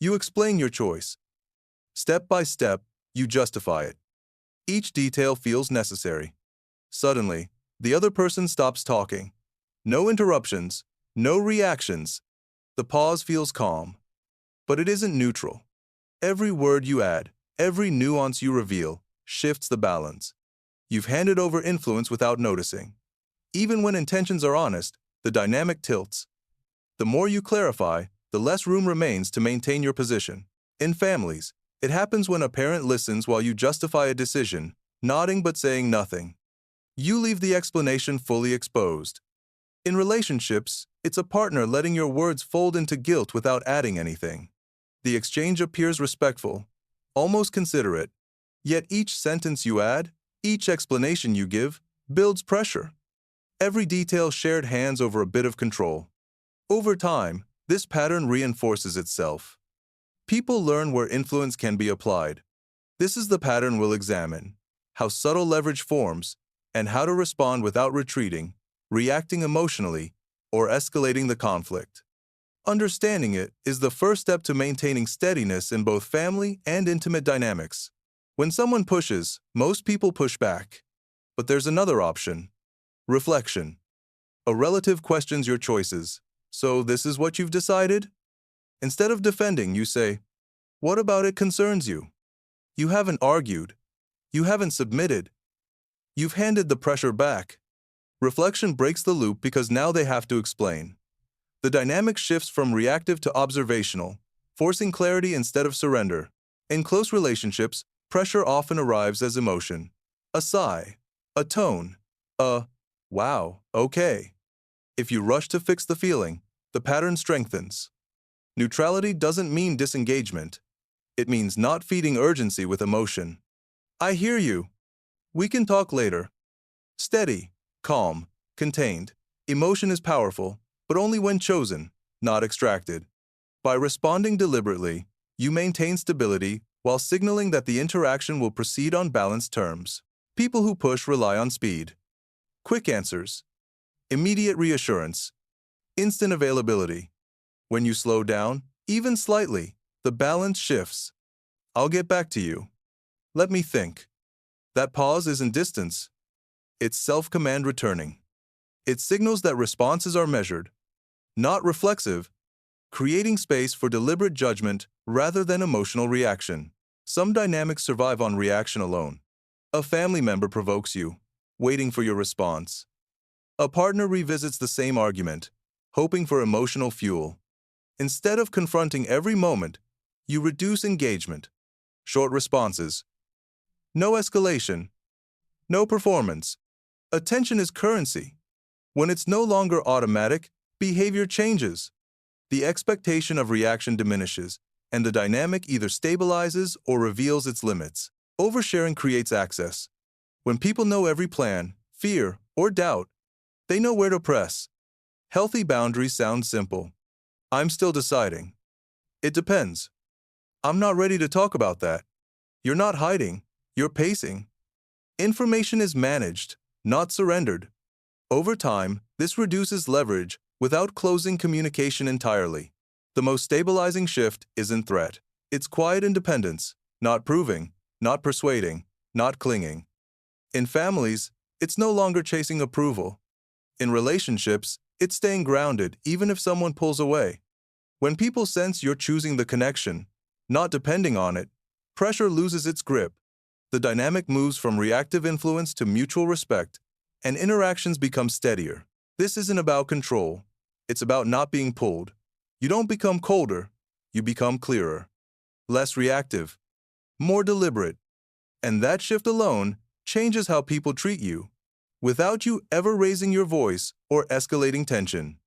You explain your choice. Step by step, you justify it. Each detail feels necessary. Suddenly, the other person stops talking. No interruptions, no reactions. The pause feels calm. But it isn't neutral. Every word you add, every nuance you reveal, shifts the balance. You've handed over influence without noticing. Even when intentions are honest, the dynamic tilts. The more you clarify, the less room remains to maintain your position. In families, it happens when a parent listens while you justify a decision, nodding but saying nothing. You leave the explanation fully exposed. In relationships, it's a partner letting your words fold into guilt without adding anything. The exchange appears respectful, almost considerate. Yet each sentence you add, each explanation you give, builds pressure. Every detail shared hands over a bit of control. Over time, this pattern reinforces itself. People learn where influence can be applied. This is the pattern we'll examine: how subtle leverage forms, and how to respond without retreating, reacting emotionally, or escalating the conflict. Understanding it is the first step to maintaining steadiness in both family and intimate dynamics. When someone pushes, most people push back. But there's another option: reflection. A relative questions your choices. So this is what you've decided? Instead of defending, you say, what about it concerns you? You haven't argued. You haven't submitted. You've handed the pressure back. Reflection breaks the loop because now they have to explain. The dynamic shifts from reactive to observational, forcing clarity instead of surrender. In close relationships, pressure often arrives as emotion. A sigh, a tone, a, wow, okay. If you rush to fix the feeling, the pattern strengthens. Neutrality doesn't mean disengagement. It means not feeding urgency with emotion. I hear you. We can talk later. Steady, calm, contained. Emotion is powerful, but only when chosen, not extracted. By responding deliberately, you maintain stability while signaling that the interaction will proceed on balanced terms. People who push rely on speed. Quick answers. Immediate reassurance. Instant availability. When you slow down, even slightly, the balance shifts. I'll get back to you. Let me think. That pause isn't distance. It's self-command returning. It signals that responses are measured, not reflexive, creating space for deliberate judgment rather than emotional reaction. Some dynamics survive on reaction alone. A family member provokes you, waiting for your response. A partner revisits the same argument, hoping for emotional fuel. Instead of confronting every moment, you reduce engagement. Short responses. No escalation. No performance. Attention is currency. When it's no longer automatic, behavior changes. The expectation of reaction diminishes, and the dynamic either stabilizes or reveals its limits. Oversharing creates access. When people know every plan, fear, or doubt, they know where to press. Healthy boundaries sound simple. I'm still deciding. It depends. I'm not ready to talk about that. You're not hiding, you're pacing. Information is managed, not surrendered. Over time, this reduces leverage without closing communication entirely. The most stabilizing shift isn't threat. It's quiet independence, not proving, not persuading, not clinging. In families, it's no longer chasing approval. In relationships, it's staying grounded even if someone pulls away. When people sense you're choosing the connection, not depending on it, pressure loses its grip. The dynamic moves from reactive influence to mutual respect, and interactions become steadier. This isn't about control. It's about not being pulled. You don't become colder, you become clearer. Less reactive, more deliberate. And that shift alone changes how people treat you, without you ever raising your voice or escalating tension.